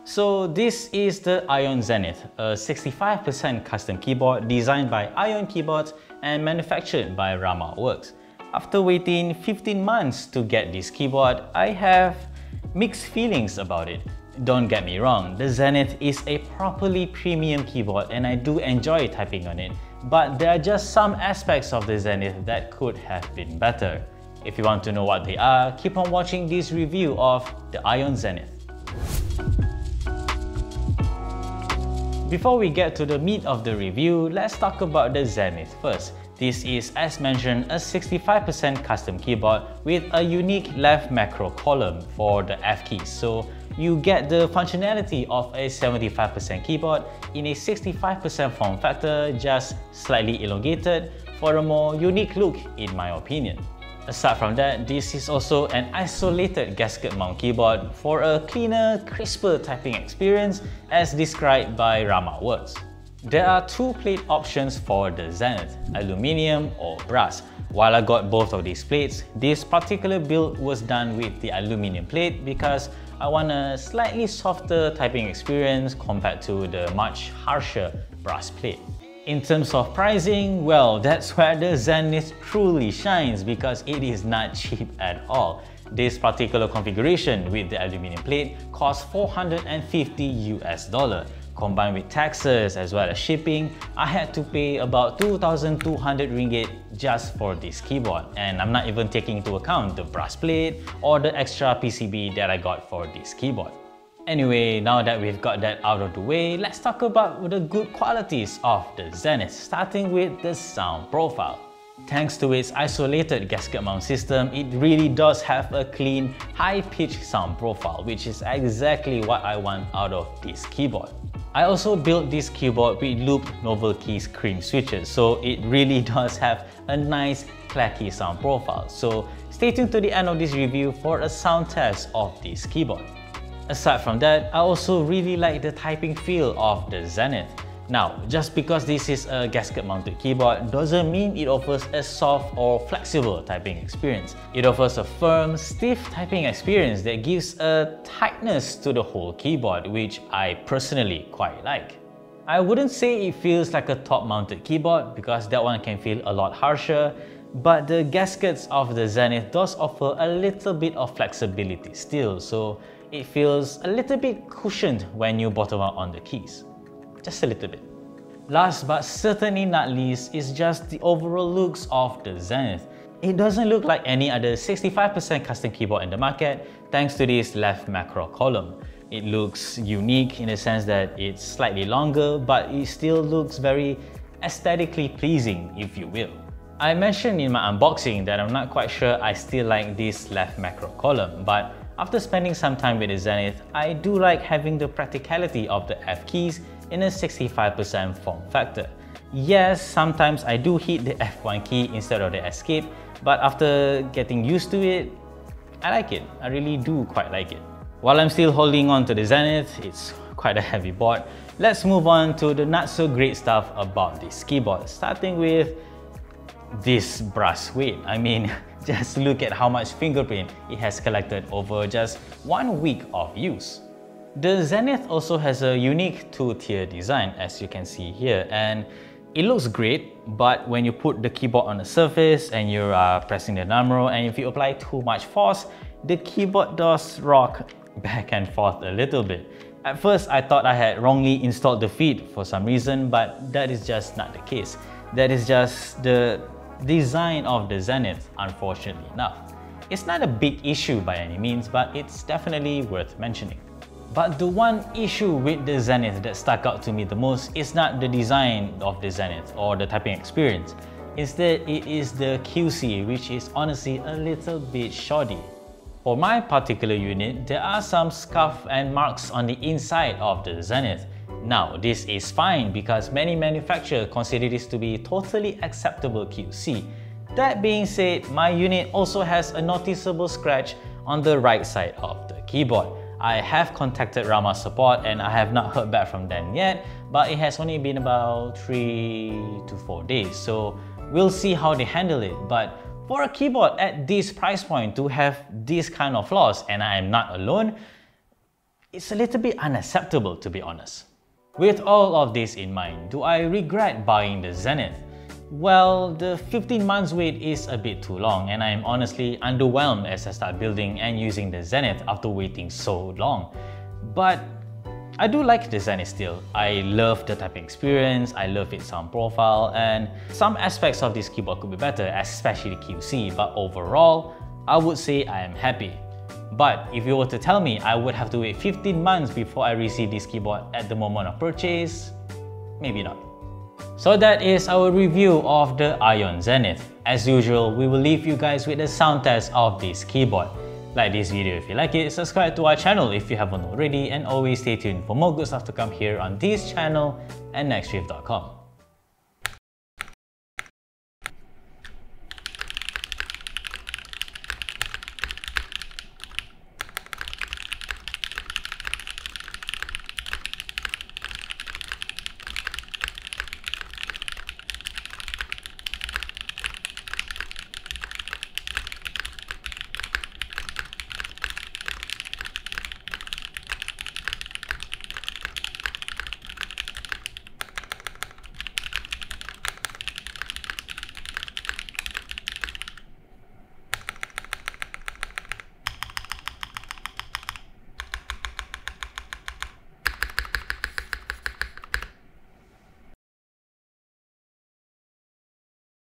So this is the Ion Zenith, a 65% custom keyboard designed by Ion Keyboards and manufactured by Rama Works. After waiting 15 months to get this keyboard, I have mixed feelings about it. Don't get me wrong, the Zenith is a properly premium keyboard and I do enjoy typing on it, but there are just some aspects of the Zenith that could have been better. If you want to know what they are, keep on watching this review of the Ion Zenith. Before we get to the meat of the review, let's talk about the Zenith first. This is, as mentioned, a 65% custom keyboard with a unique left macro column for the F keys. So you get the functionality of a 75% keyboard in a 65% form factor, just slightly elongated for a more unique look in my opinion. Aside from that, this is also an isolated gasket mount keyboard for a cleaner, crisper typing experience as described by Rama Works. There are two plate options for the Zenith, aluminium or brass. While I got both of these plates, this particular build was done with the aluminium plate because I want a slightly softer typing experience compared to the much harsher brass plate. In terms of pricing, well, that's where the Zenith truly shines because it is not cheap at all. This particular configuration with the aluminium plate costs $450 US. Combined with taxes as well as shipping, I had to pay about 2,200 ringgit just for this keyboard, and I'm not even taking into account the brass plate or the extra PCB that I got for this keyboard. Anyway, now that we've got that out of the way, let's talk about the good qualities of the Zenith, starting with the sound profile. Thanks to its isolated gasket mount system, it really does have a clean, high-pitched sound profile, which is exactly what I want out of this keyboard. I also built this keyboard with looped Novelkeys cream switches, so it really does have a nice clacky sound profile. So stay tuned to the end of this review for a sound test of this keyboard. Aside from that, I also really like the typing feel of the Zenith. Now, just because this is a gasket-mounted keyboard doesn't mean it offers a soft or flexible typing experience. It offers a firm, stiff typing experience that gives a tightness to the whole keyboard, which I personally quite like. I wouldn't say it feels like a top-mounted keyboard because that one can feel a lot harsher, but the gaskets of the Zenith does offer a little bit of flexibility still, so it feels a little bit cushioned when you bottom out on the keys. Just a little bit. Last but certainly not least is just the overall looks of the Zenith. It doesn't look like any other 65% custom keyboard in the market thanks to this left macro column. It looks unique in the sense that it's slightly longer, but it still looks very aesthetically pleasing, if you will. I mentioned in my unboxing that I'm not quite sure I still like this left macro column, but after spending some time with the Zenith, I do like having the practicality of the F keys in a 65% form factor. Yes, sometimes I do hit the F1 key instead of the escape, but after getting used to it, I like it. I really do quite like it. While I'm still holding on to the Zenith, it's quite a heavy board, let's move on to the not so great stuff about this keyboard, starting with this brass weight. I mean, just look at how much fingerprint it has collected over just 1 week of use. The Zenith also has a unique two-tier design, as you can see here, and it looks great, but when you put the keyboard on the surface and you're pressing the number, and if you apply too much force, the keyboard does rock back and forth a little bit. At first, I thought I had wrongly installed the feet for some reason, but that is just not the case. That is just the design of the Zenith, unfortunately enough. It's not a big issue by any means, but it's definitely worth mentioning. But the one issue with the Zenith that stuck out to me the most is not the design of the Zenith or the typing experience. Instead, it is the QC, which is honestly a little bit shoddy. For my particular unit, there are some scuff and marks on the inside of the Zenith. Now, this is fine because many manufacturers consider this to be totally acceptable QC. That being said, my unit also has a noticeable scratch on the right side of the keyboard. I have contacted Rama support and I have not heard back from them yet, but it has only been about 3 to 4 days, so we'll see how they handle it. But for a keyboard at this price point to have this kind of flaws, and I am not alone, It's a little bit unacceptable, to be honest. With all of this in mind, do I regret buying the Zenith? Well, the 15 months wait is a bit too long, and I am honestly underwhelmed as I start building and using the Zenith after waiting so long. But I do like the Zenith still. I love the typing experience, I love its sound profile, and some aspects of this keyboard could be better, especially QC, but overall, I would say I am happy. But if you were to tell me I would have to wait 15 months before I receive this keyboard at the moment of purchase, maybe not. So that is our review of the Ion Zenith. As usual, we will leave you guys with a sound test of this keyboard. Like this video if you like it, subscribe to our channel if you haven't already, and always stay tuned for more good stuff to come here on this channel and nextwave.com.